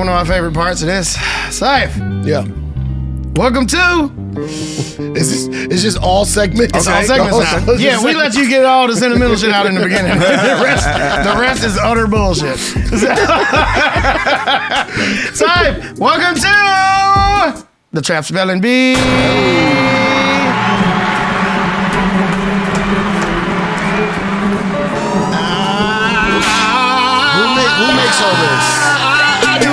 One of my favorite parts of this. Cipha. Yeah. Welcome to. It's just all segments. It's all segments now. Yeah, we let you get all the sentimental shit out in the beginning. the rest is utter bullshit. Cipha, welcome to the Trap Spelling Bee. Who makes all this? I do.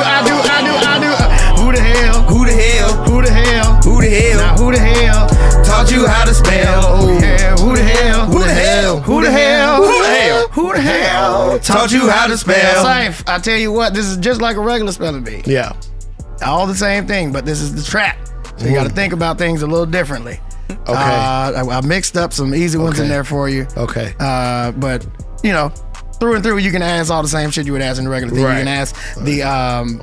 Who the hell? Who the hell? Who the hell? Who the hell? Now who the hell Taught you how to spell? Oh yeah, who the hell? Who the hell? Who the hell? Who the hell? Who the hell Taught you how to spell? Cipha, I tell you what, this is just like a regular spelling bee. Yeah. All the same thing, but this is the trap. So you got to think about things a little differently. Okay. I mixed up some easy ones in there for you. Okay. But you know, through and through, you can ask all the same shit you would ask in the regular thing. Right. You can ask the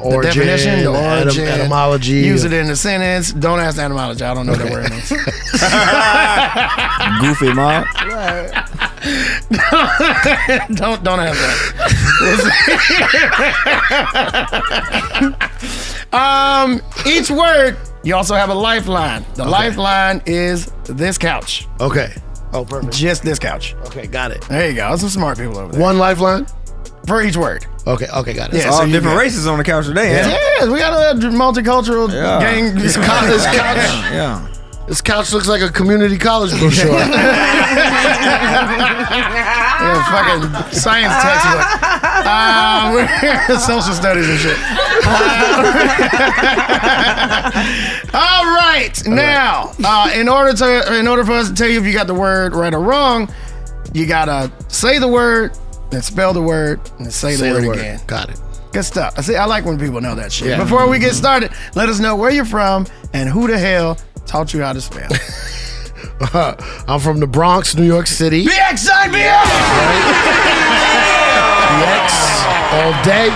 Origin, definition, the origin, etymology. Use it in a sentence. Don't ask the etymology. I don't know what that word means. Goofy mom. don't ask that. Each word, you also have a lifeline. The lifeline is this couch. Okay. Oh, perfect. Just this couch. Okay, got it. There you go. There's some smart people over there. One lifeline? For each word. Okay, got it. Yeah, All so you different got- races on the couch today. Yeah, we got a multicultural gang. This couch, Yeah. this couch looks like a community college brochure. Yeah, fucking science textbook. Social studies and shit. All right. Now, in order for us to tell you if you got the word right or wrong, you gotta say the word, then spell the word, and then say the word again. Got it. Good stuff. I like when people know that shit. Yeah. Before we get started, let us know where you're from and who the hell taught you how to spell. I'm from the Bronx, New York City. BX BX all day.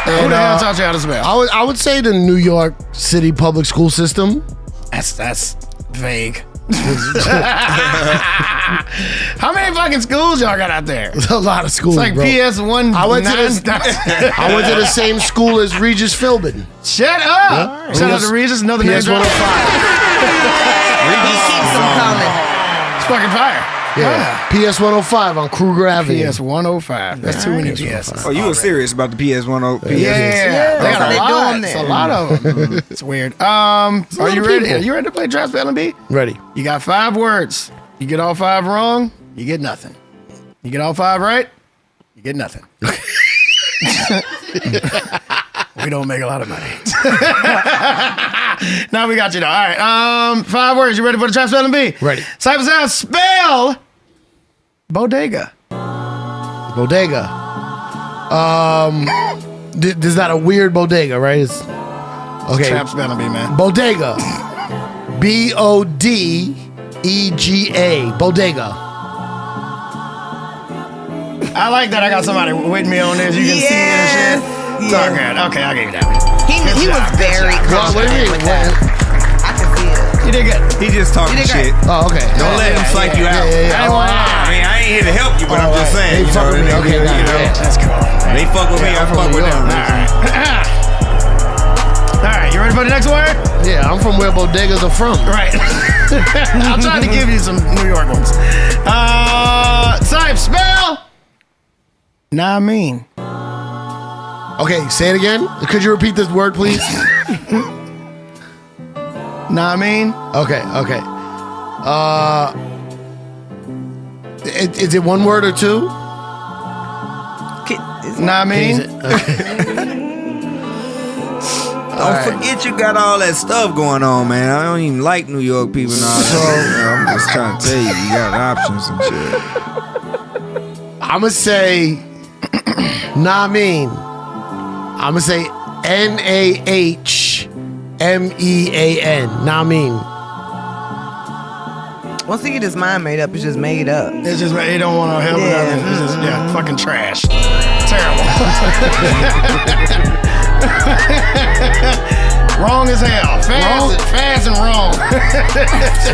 Who the hell taught you how to spell? I would say the New York City public school system. That's vague. How many fucking schools y'all got out there? There's a lot of schools, It's like bro. PS1. I went to the same school as Regis Philbin. Shut up! Shout out to Regis. Another name PS drop. 105. He keeps them coming. It's fucking fire. Yeah. PS 105 on Kruger Avenue. PS 105. That's too many PSs. Oh, you were serious about the PS1? Yeah, they got Okay. a lot. Doing It's that. a lot of them. It's weird. Are you ready? Are you ready to play Trap Spelling Bee? Ready. You got 5 words. You get all 5 wrong, you get nothing. You get all 5 right, you get nothing. We don't make a lot of money. Now we got you though. All right. 5 words. You ready for the Trap Spelling Bee? Ready. Cipha Sounds, spell bodega. Bodega. There's not a weird bodega, right? It's okay. Trap Spelling Bee, man. Bodega. BODEGA. Bodega. I like that I got somebody with me on this. You can see it and shit. It's all good. Okay, I'll give you that. He was very What do you confident mean? with that. I can see it. You did good. He just talking You did shit. Oh, okay. Don't let him psych you out. I ain't wanna I mean, I ain't here to help you, but I'm just They saying. fuck with me. Okay, got it. That's cool. They fuck with me, I fuck with them. All right, you ready for the next word? Yeah, I'm from where bodegas are from. Right. I'll try to give you some New York ones. Cipha, spell. Nah, I mean. Okay, say it again. Could you repeat this word, please? Nah, I mean. Okay. Is it one word or two? Nah, I mean. Don't forget you got all that stuff going on, man. I don't even like New York people and all that. I'm just trying to tell you, you got options and shit. I'ma say nah, I mean. I'ma say NAHMEAN. Nah, I mean. Once he get his mind made up, it's just made up. It's just they don't want to help Yeah. nothing. It's just fucking trash. Terrible. Wrong as hell. Fast and wrong.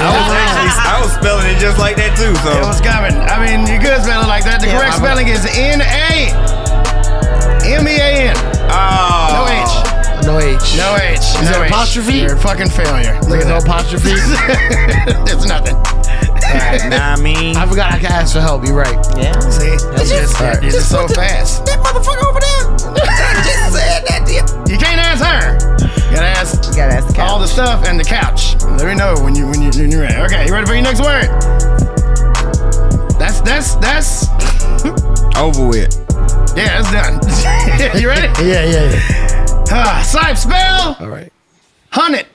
I was spelling it just like that too. It So was coming. I mean, you could spell it like that. The correct spelling is NAMEAN. No H. No H. No H. Is no there H. apostrophe? You're a fucking failure. Look There's at no that. apostrophe? There's nothing. Nah, I mean. I forgot I could ask for help. You're right. Yeah. See, you're just so fast. That motherfucker over there. Just said that to you. You can't ask her. You gotta ask You gotta ask the couch. all the stuff and the couch. Let me know when you're ready. Okay, you ready for your next word? That's Over with. yeah, it's done. You ready? Yeah. Cipha, spell All right. hunted.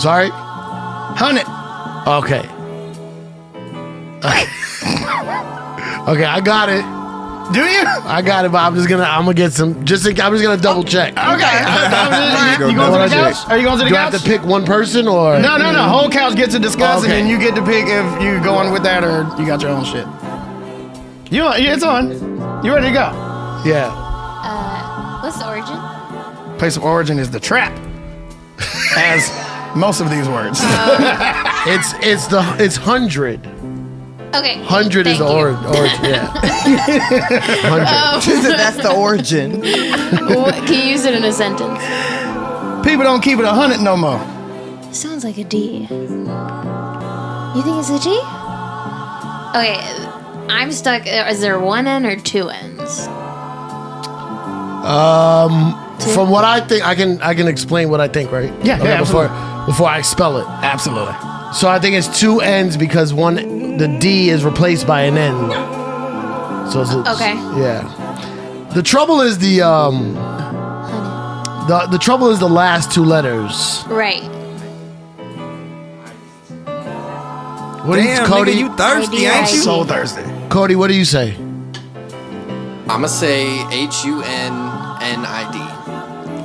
Sorry? Hunted. Okay. Okay, I got it. Do you? I got it, but I'm just gonna get some. I'm just gonna double check. Okay. You going to What the I couch? Are you going to the Do I couch? have to pick one person or? No. Whole couch gets to discuss, Okay. and then you get to pick if you going with that or you got your own shit. It's on. You ready to go? Yeah. What's the origin? Place of origin is the trap, as most of these words. It's 100. Okay. 100 is thank the you. origin. Yeah. 100. That's the origin. Can you use it in a sentence? People don't keep it 100 no more. Sounds like a D. You think it's a D? Okay, I'm stuck. Is there one N or two N's? From what I think, I can explain what I think, right? Yeah, before I spell it. Absolutely. So I think it's two N's because the D is replaced by an N. So it's Okay. Yeah. The trouble is the trouble is the last two letters. Right. What do you, Damn, Cody? nigga, you thirsty, ID, ain't you? So thirsty. Cody, what do you say? I'ma say HUNNID.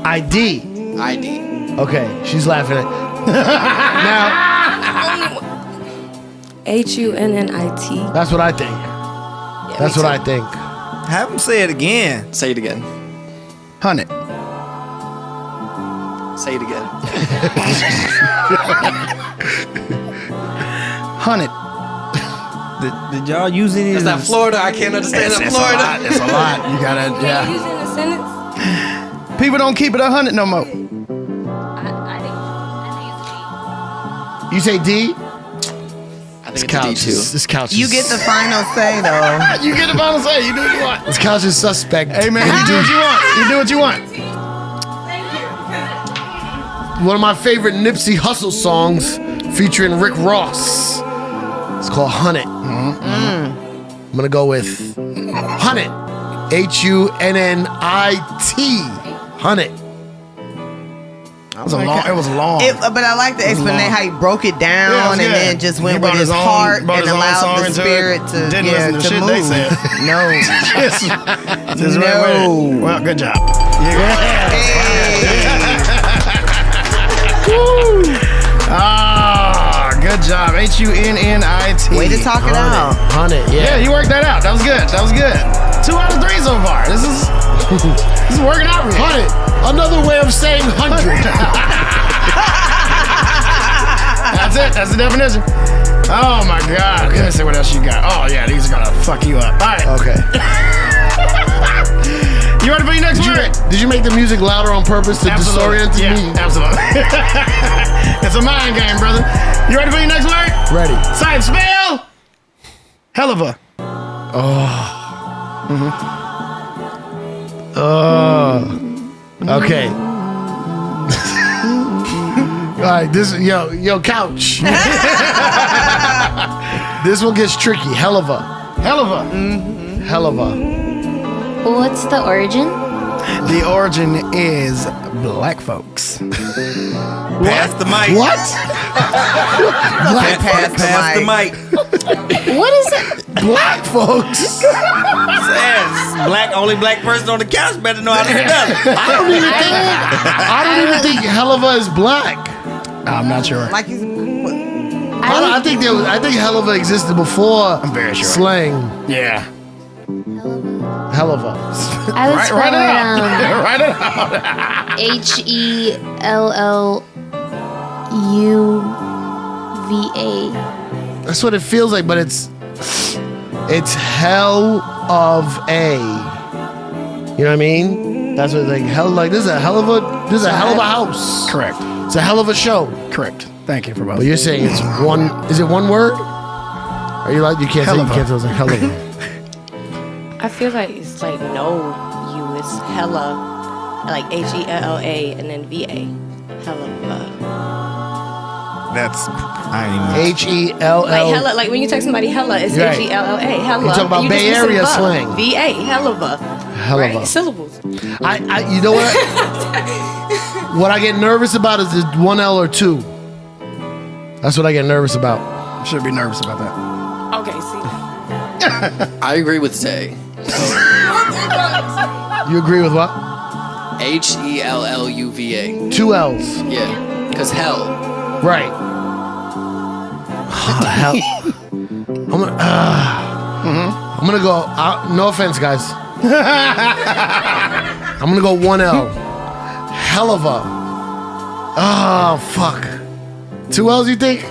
ID. ID. Okay, she's laughing at. Now HUNNIT. that's what I think. That's what I think. Have him say it again. Say it again. Hunted. Say it again. Hunted. Did y'all use any Is of that this? Florida? I can't understand that It's Florida. a lot. You gotta, yeah. Use it in a sentence. People don't keep it 100 no more. You say D? I think it's a D too. This couch. You is- get the final say though. You get the final say. You do what you want. This couch is suspect. Hey man, you do what you want. You do what you want. One of my favorite Nipsey Hussle songs featuring Rick Ross. It's called Hunt It. I'm gonna go with Hunt It. HUNNIT. Hunt It. It was long. But I like the explanation how he broke it down Yeah, it was and good. then just He went brought with his his own- heart brought and his own song allowed the into it. spirit to Didn't yeah, listen to to shit move. they said. No. Just went with it. Well, good job. Ah, good job. HUNNIT. Way to talk it out. Hunt It. Yeah, Yeah. you worked that out. That was good. 2 out of 3 so far. This is working out for you. Hunt It. Another way of saying 100. That's it. That's the definition. Oh my God. Let me see what else you got. Oh yeah, these are gonna fuck you up. All right. Okay. You ready for your next word? Did you make the music louder on purpose to disorient yeah, me? absolutely. It's a mind game, brother. You ready for your next word? Ready. Cipha, spell. Hell of a. Okay. All right, yo, couch. This one gets tricky. Hell of a. Hell of a. Hell of a. What's the origin? The origin is black folks. Pass the mic. What? Pass the mic. What is it? Black folks? Says only black person on the couch better know how to spell it. I don't even think hell of a is black. I'm not sure. Like he's I think hell of a existed before I'm very sure. slang. Yeah. Hell of a. I would spell Write it it out. Write it out. HELLUVA. That's what it feels like, but it's hell of a. You know what I mean? That's what they like. This is a hell of a house. Correct. It's a hell of a show. Correct. Thank you for both. But you're saying it's one. Is it one word? Are you like you can't say you can't say it's a hell of a. I feel like it's like no you. It's hella, like HELLA and then VA. Hella. That's I ain't even. HELL. Like hella, like when you text somebody hella, it's Right. HELLA. Hella. You talk about You Bay just missing Area the slang. VA. Hella. Hell of Right? a. Syllables. I you know what? What I get nervous about is the 1 L or 2. That's what I get nervous about. Should be nervous about that. Okay, see. I agree with Tay. You agree with what? HELLUVA. 2 L's. Yeah, because hell. Right. Hell. I'm gonna go. No offense, guys. I'm gonna go 1 L. Hell of a. Oh fuck. 2 L's, you think?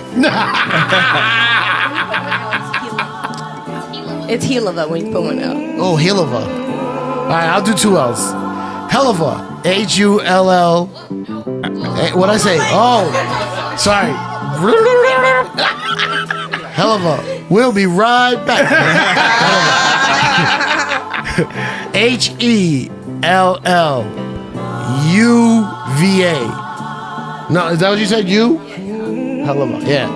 It's Helava when you put one out. Oh, hell of a. All right, I'll do 2 L's. Hell of a. HULL. What'd I say? Oh, sorry. Hell of a. We'll be right back. HELLUVA. No, is that what you said? You? Hell of a. Yeah.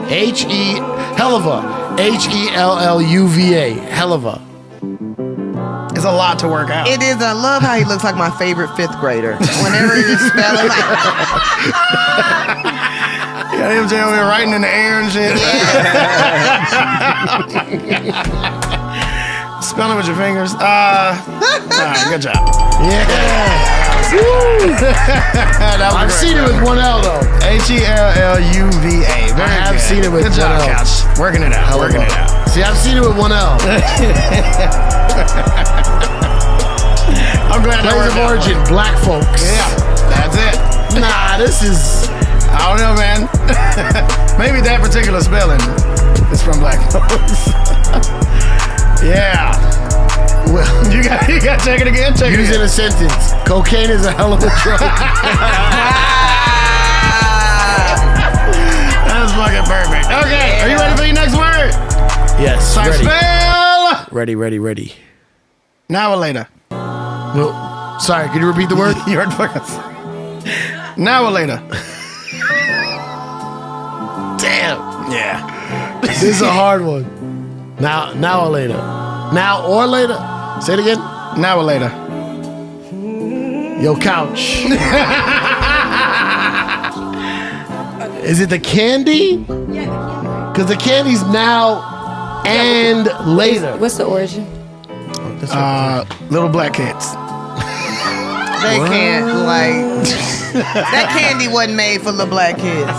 Hell of a. HELLUVA. Hell of a. It's a lot to work out. It is. I love how he looks like my favorite 5th grader. Whenever he just spelling like, Yeah, him over here writing in the air and shit. Spelling with your fingers. All right, good job. Yeah. I've seen it with 1 L though. HELLUVA. Very I have good. seen it with good job, 1 L. Couch. Working it out. Hell of Working a. it out. See, I've seen it with 1 L. I'm glad that Place worked of out. origin, black folks. Yeah, that's it. Nah, this is. I don't know, man. Maybe that particular spelling is from black folks. Yeah. Well, You got to check it again. Check use it in again. a sentence. Cocaine is a hell of a drug. That's fucking perfect. Okay, are you ready for your next word? Yes. Start Ready. spell. Ready. Now or later. No. Sorry, could you repeat the word? You heard first. Now or later. Damn. Yeah. This is a hard one. Now or later. Now or later. Say it again. Now or later. Yo, couch. Is it the candy? Because the candy's now and later. What's the origin? Little black kids. they can't like that candy wasn't made for little black kids.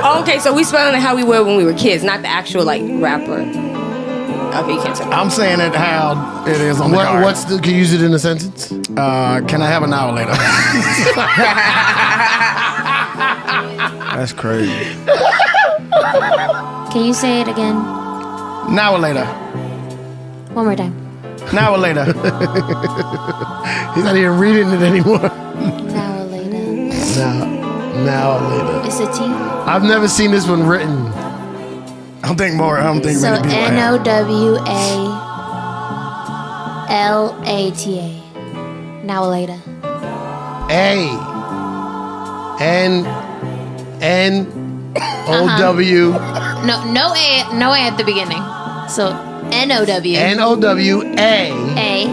Oh, okay, so we spelling it how we were when we were kids, not the actual like rapper. Okay, you can't tell me. I'm saying it how it is on the card. Can you use it in a sentence? Can I have an hour later? That's crazy. Can you say it again? Now or later. One more time. Now or later. He's not even reading it anymore. Now or later. Now or later. It's a T. I've never seen this one written. I don't think many people have. NOWALATA. Now or later. NOW. No A at the beginning. So NOW. NOWA. A.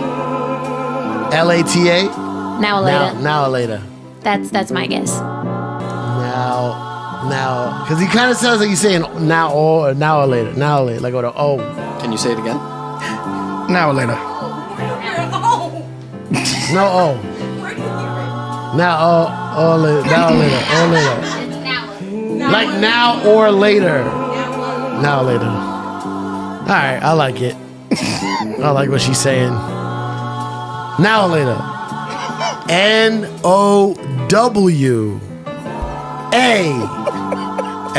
LATA. Now or later. Now or later. That's my guess. Now. Because he kind of sounds like he's saying now or later. Now or later. Like with an O. Can you say it again? Now or later. No O. Now or later. Now or later. Or later. Like now or later. Now or later. All right, I like it. I like what she's saying. Now or later.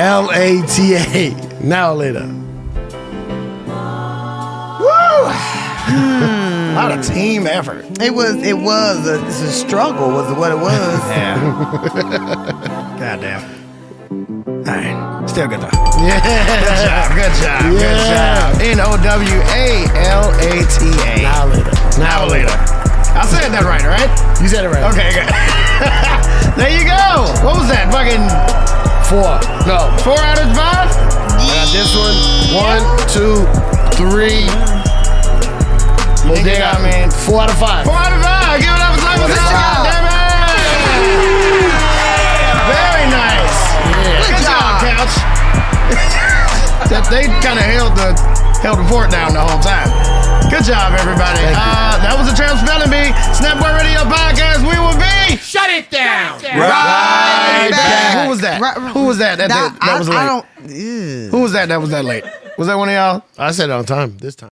NOWALATA. Now or later. Woo! A lot of team effort. It was it's a struggle was what it was. Yeah. Goddamn. All right. Still good though. Yeah. Good job. Good job. Nowalata. Nowalata. I said that right? You said it right. Okay, good. There you go. What was that? Fucking 4. No. 4 out of 5? I got this one. 1, 2, 3. You think I mean 4 out of 5. 4 out of 5. Give it up for Cipha Good Sounds. job. Damn it. Very nice. Good job, Couch. They kind of held the fort down the whole time. Good job, everybody. That was the Tramp Spelling Bee Snapboard Radio Podcast. We will be. Shut it down. Right back. Who was that? Right- Who was that? That was late. I don't. Who was that? That was that late. Was that one of y'all? I said it on time this time.